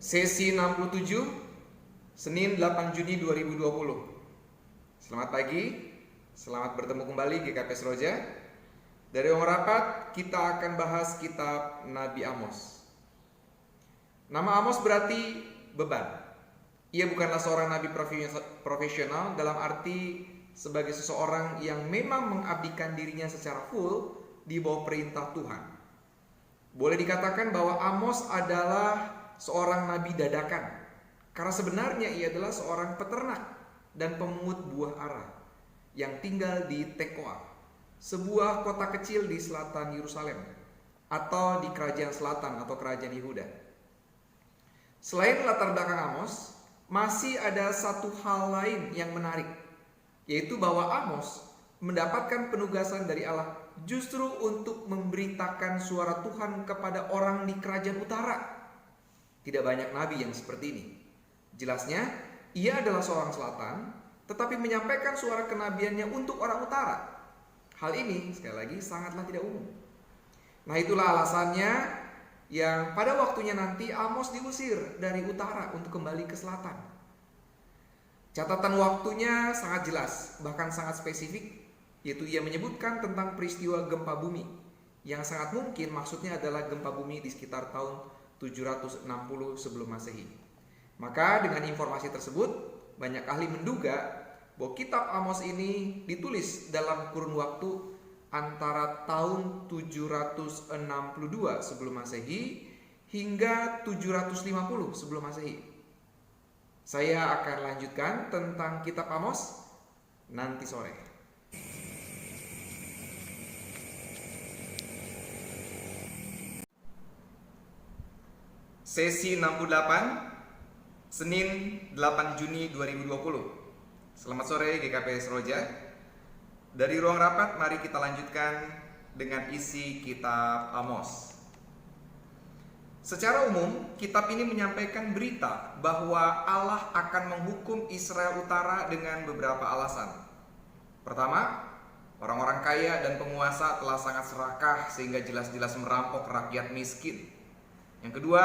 Sesi 67, Senin 8 Juni 2020. Selamat pagi, selamat bertemu kembali GKP Seroja. Dari ruang rapat, kita akan bahas kitab Nabi Amos. Nama Amos berarti beban. Ia bukanlah seorang nabi profesional dalam arti sebagai seseorang yang memang mengabdikan dirinya secara full di bawah perintah Tuhan. Boleh dikatakan bahwa Amos adalah seorang nabi dadakan, karena sebenarnya ia adalah seorang peternak dan pemungut buah ara yang tinggal di Tekoa, sebuah kota kecil di selatan Yerusalem atau di kerajaan selatan atau kerajaan Yehuda. Selain latar belakang Amos, masih ada satu hal lain yang menarik, yaitu bahwa Amos mendapatkan penugasan dari Allah justru untuk memberitakan suara Tuhan kepada orang di kerajaan utara. Tidak banyak nabi yang seperti ini. Jelasnya, ia adalah seorang selatan, tetapi menyampaikan suara kenabiannya untuk orang utara. Hal ini, sekali lagi, sangatlah tidak umum. Nah, itulah alasannya yang pada waktunya nanti Amos diusir dari utara untuk kembali ke selatan. Catatan waktunya sangat jelas, bahkan sangat spesifik, yaitu ia menyebutkan tentang peristiwa gempa bumi, yang sangat mungkin maksudnya adalah gempa bumi di sekitar tahun 760 sebelum Masehi. Maka dengan informasi tersebut, banyak ahli menduga bahwa kitab Amos ini ditulis dalam kurun waktu antara tahun 762 sebelum Masehi hingga 750 sebelum Masehi. Saya akan lanjutkan tentang kitab Amos nanti sore. Sesi 68, Senin 8 Juni 2020. Selamat sore GKP Seroja. Dari ruang rapat, mari kita lanjutkan dengan isi kitab Amos. Secara umum, kitab ini menyampaikan berita bahwa Allah akan menghukum Israel Utara dengan beberapa alasan. Pertama, orang-orang kaya dan penguasa telah sangat serakah sehingga jelas-jelas merampok rakyat miskin. Yang kedua,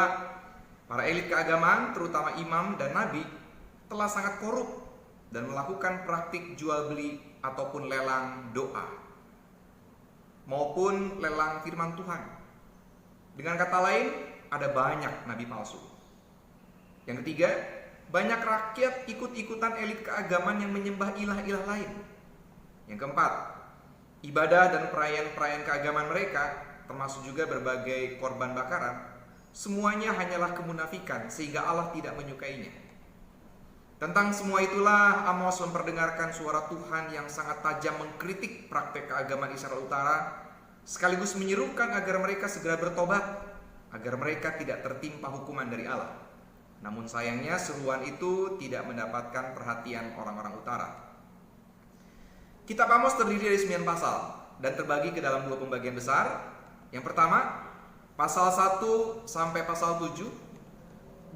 para elit keagamaan, terutama imam dan nabi, telah sangat korup dan melakukan praktik jual beli ataupun lelang doa maupun lelang firman Tuhan. Dengan kata lain, ada banyak nabi palsu. Yang ketiga, banyak rakyat ikut-ikutan elit keagamaan yang menyembah ilah-ilah lain. Yang keempat, ibadah dan perayaan-perayaan keagamaan mereka, termasuk juga berbagai korban bakaran, semuanya hanyalah kemunafikan sehingga Allah tidak menyukainya. Tentang semua itulah Amos memperdengarkan suara Tuhan yang sangat tajam mengkritik praktek keagamaan Israel Utara, sekaligus menyerukan agar mereka segera bertobat, agar mereka tidak tertimpa hukuman dari Allah. Namun sayangnya seruan itu tidak mendapatkan perhatian orang-orang utara. Kitab Amos terdiri dari 9 pasal dan terbagi ke dalam 2 pembagian besar. Yang pertama, pasal 1 sampai pasal 7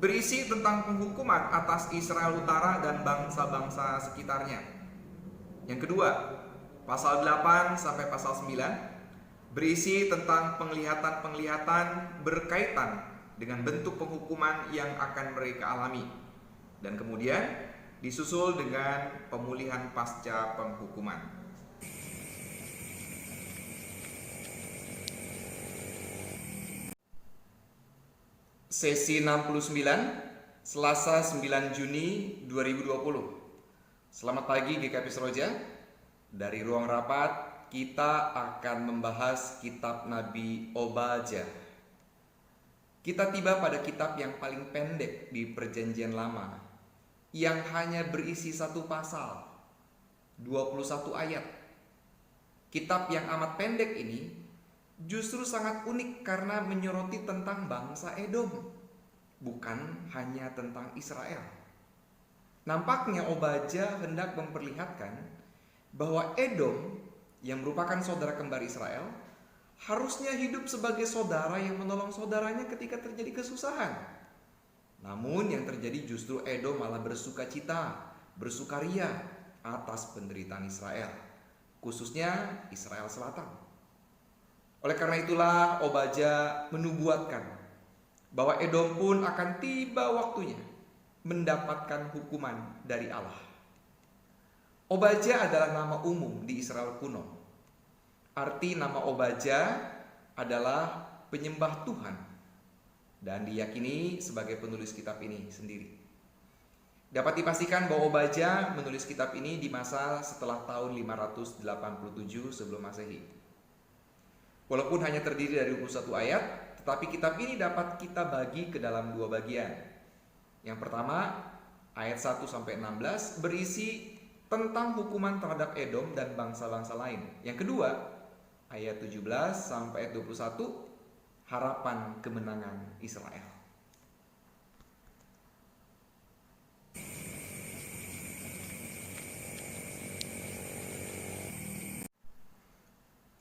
berisi tentang penghukuman atas Israel Utara dan bangsa-bangsa sekitarnya. Yang kedua, pasal 8 sampai pasal 9 berisi tentang penglihatan-penglihatan berkaitan dengan bentuk penghukuman yang akan mereka alami. Dan kemudian disusul dengan pemulihan pasca penghukuman. Sesi 69, Selasa 9 Juni 2020. Selamat pagi GKP Seroja. Dari ruang rapat, kita akan membahas kitab Nabi Obadja. Kita tiba pada kitab yang paling pendek di Perjanjian Lama, yang hanya berisi 1 pasal, 21 ayat. Kitab yang amat pendek ini justru sangat unik karena menyoroti tentang bangsa Edom, bukan hanya tentang Israel. Nampaknya Obadja hendak memperlihatkan bahwa Edom, yang merupakan saudara kembar Israel, harusnya hidup sebagai saudara yang menolong saudaranya ketika terjadi kesusahan. Namun yang terjadi justru Edom malah bersukacita, bersukaria atas penderitaan Israel, khususnya Israel Selatan. Oleh karena itulah Obadja menubuatkan bahwa Edom pun akan tiba waktunya mendapatkan hukuman dari Allah. Obaja adalah nama umum di Israel kuno. Arti nama Obaja adalah penyembah Tuhan dan diyakini sebagai penulis kitab ini sendiri. Dapat dipastikan bahwa Obaja menulis kitab ini di masa setelah tahun 587 sebelum Masehi. Walaupun hanya terdiri dari 21 ayat, tetapi kitab ini dapat kita bagi ke dalam dua bagian. Yang pertama, ayat 1 sampai 16 berisi tentang hukuman terhadap Edom dan bangsa-bangsa lain. Yang kedua, ayat 17 sampai ayat 21, harapan kemenangan Israel.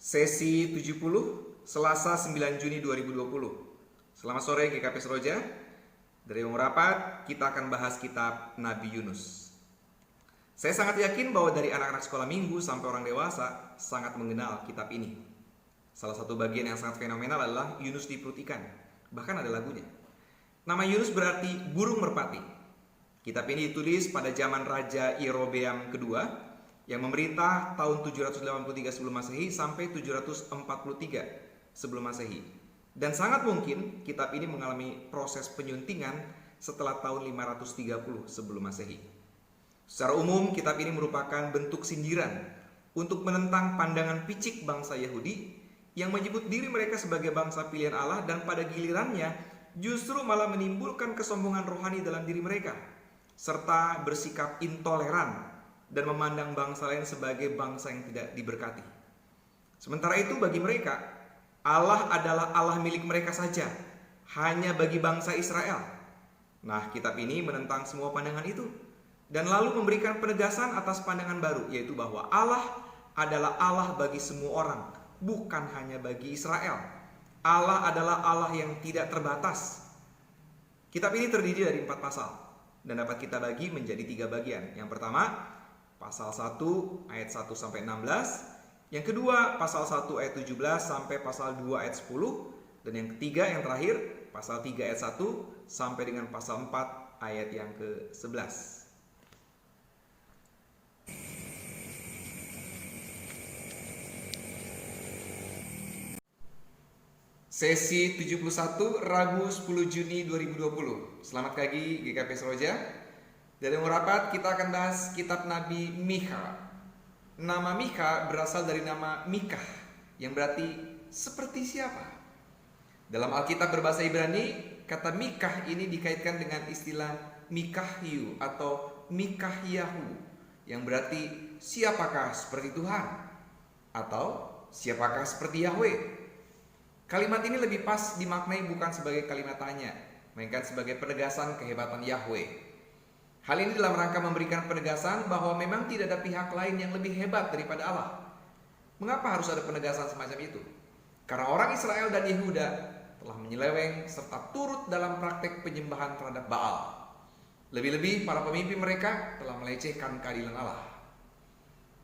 Sesi 70, Selasa 9 Juni 2020. Selamat sore GKP Seroja. Dari Ruang Rapat, kita akan bahas kitab Nabi Yunus. Saya sangat yakin bahwa dari anak-anak sekolah minggu sampai orang dewasa sangat mengenal kitab ini. Salah satu bagian yang sangat fenomenal adalah Yunus di perut ikan. Bahkan ada lagunya. Nama Yunus berarti burung merpati. Kitab ini ditulis pada zaman Raja Yerobeam kedua yang memerintah tahun 783 sebelum Masehi sampai 743 sebelum Masehi. Dan sangat mungkin kitab ini mengalami proses penyuntingan setelah tahun 530 sebelum Masehi. Secara umum, kitab ini merupakan bentuk sindiran untuk menentang pandangan picik bangsa Yahudi yang menyebut diri mereka sebagai bangsa pilihan Allah dan pada gilirannya justru malah menimbulkan kesombongan rohani dalam diri mereka, serta bersikap intoleran dan memandang bangsa lain sebagai bangsa yang tidak diberkati. Sementara itu bagi mereka, Allah adalah Allah milik mereka saja, hanya bagi bangsa Israel. Nah, kitab ini menentang semua pandangan itu dan lalu memberikan penegasan atas pandangan baru, yaitu bahwa Allah adalah Allah bagi semua orang, bukan hanya bagi Israel. Allah adalah Allah yang tidak terbatas. Kitab ini terdiri dari 4 pasal dan dapat kita bagi menjadi 3 bagian. Yang pertama, pasal 1 ayat 1 sampai 16. Yang kedua, pasal 1 ayat 17 sampai pasal 2 ayat 10. Dan yang ketiga, yang terakhir, pasal 3 ayat 1 sampai dengan pasal 4 ayat yang ke-11. Sesi 71 Rabu 10 Juni 2020. Selamat pagi GKP Seroja. Dari Rapat kita akan bahas kitab Nabi Mikha. Nama Mikha berasal dari nama Mikah yang berarti seperti siapa. Dalam Alkitab berbahasa Ibrani, kata Mikah ini dikaitkan dengan istilah Mikahyu atau Mikahyahu yang berarti siapakah seperti Tuhan atau siapakah seperti Yahweh. Kalimat ini lebih pas dimaknai bukan sebagai kalimat tanya, melainkan sebagai penegasan kehebatan Yahweh. Hal ini dalam rangka memberikan penegasan bahwa memang tidak ada pihak lain yang lebih hebat daripada Allah. Mengapa harus ada penegasan semacam itu? Karena orang Israel dan Yehuda telah menyeleweng serta turut dalam praktek penyembahan terhadap Baal. Lebih-lebih para pemimpin mereka telah melecehkan keadilan Allah.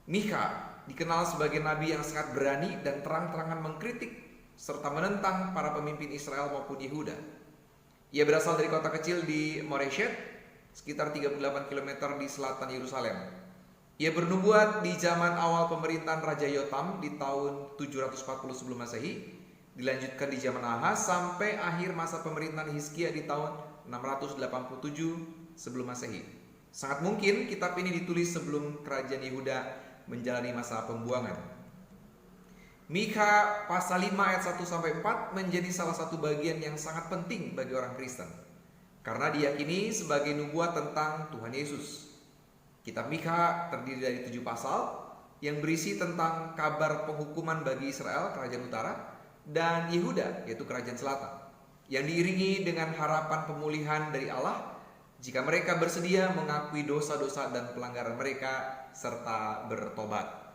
Mikha dikenal sebagai nabi yang sangat berani dan terang-terangan mengkritik serta menentang para pemimpin Israel maupun Yehuda. Ia berasal dari kota kecil di Moreshet, sekitar 38 km di selatan Yerusalem. Ia bernubuat di zaman awal pemerintahan Raja Yotam di tahun 740 sebelum Masehi, dilanjutkan di zaman Ahaz sampai akhir masa pemerintahan Hizkia di tahun 687 sebelum Masehi. Sangat mungkin kitab ini ditulis sebelum kerajaan Yehuda menjalani masa pembuangan. Mikha pasal 5 ayat 1 sampai 4 menjadi salah satu bagian yang sangat penting bagi orang Kristen, karena diyakini sebagai nubuat tentang Tuhan Yesus. Kitab Mikha terdiri dari 7 pasal yang berisi tentang kabar penghukuman bagi Israel, kerajaan utara, dan Yehuda, yaitu kerajaan selatan, yang diiringi dengan harapan pemulihan dari Allah jika mereka bersedia mengakui dosa-dosa dan pelanggaran mereka serta bertobat.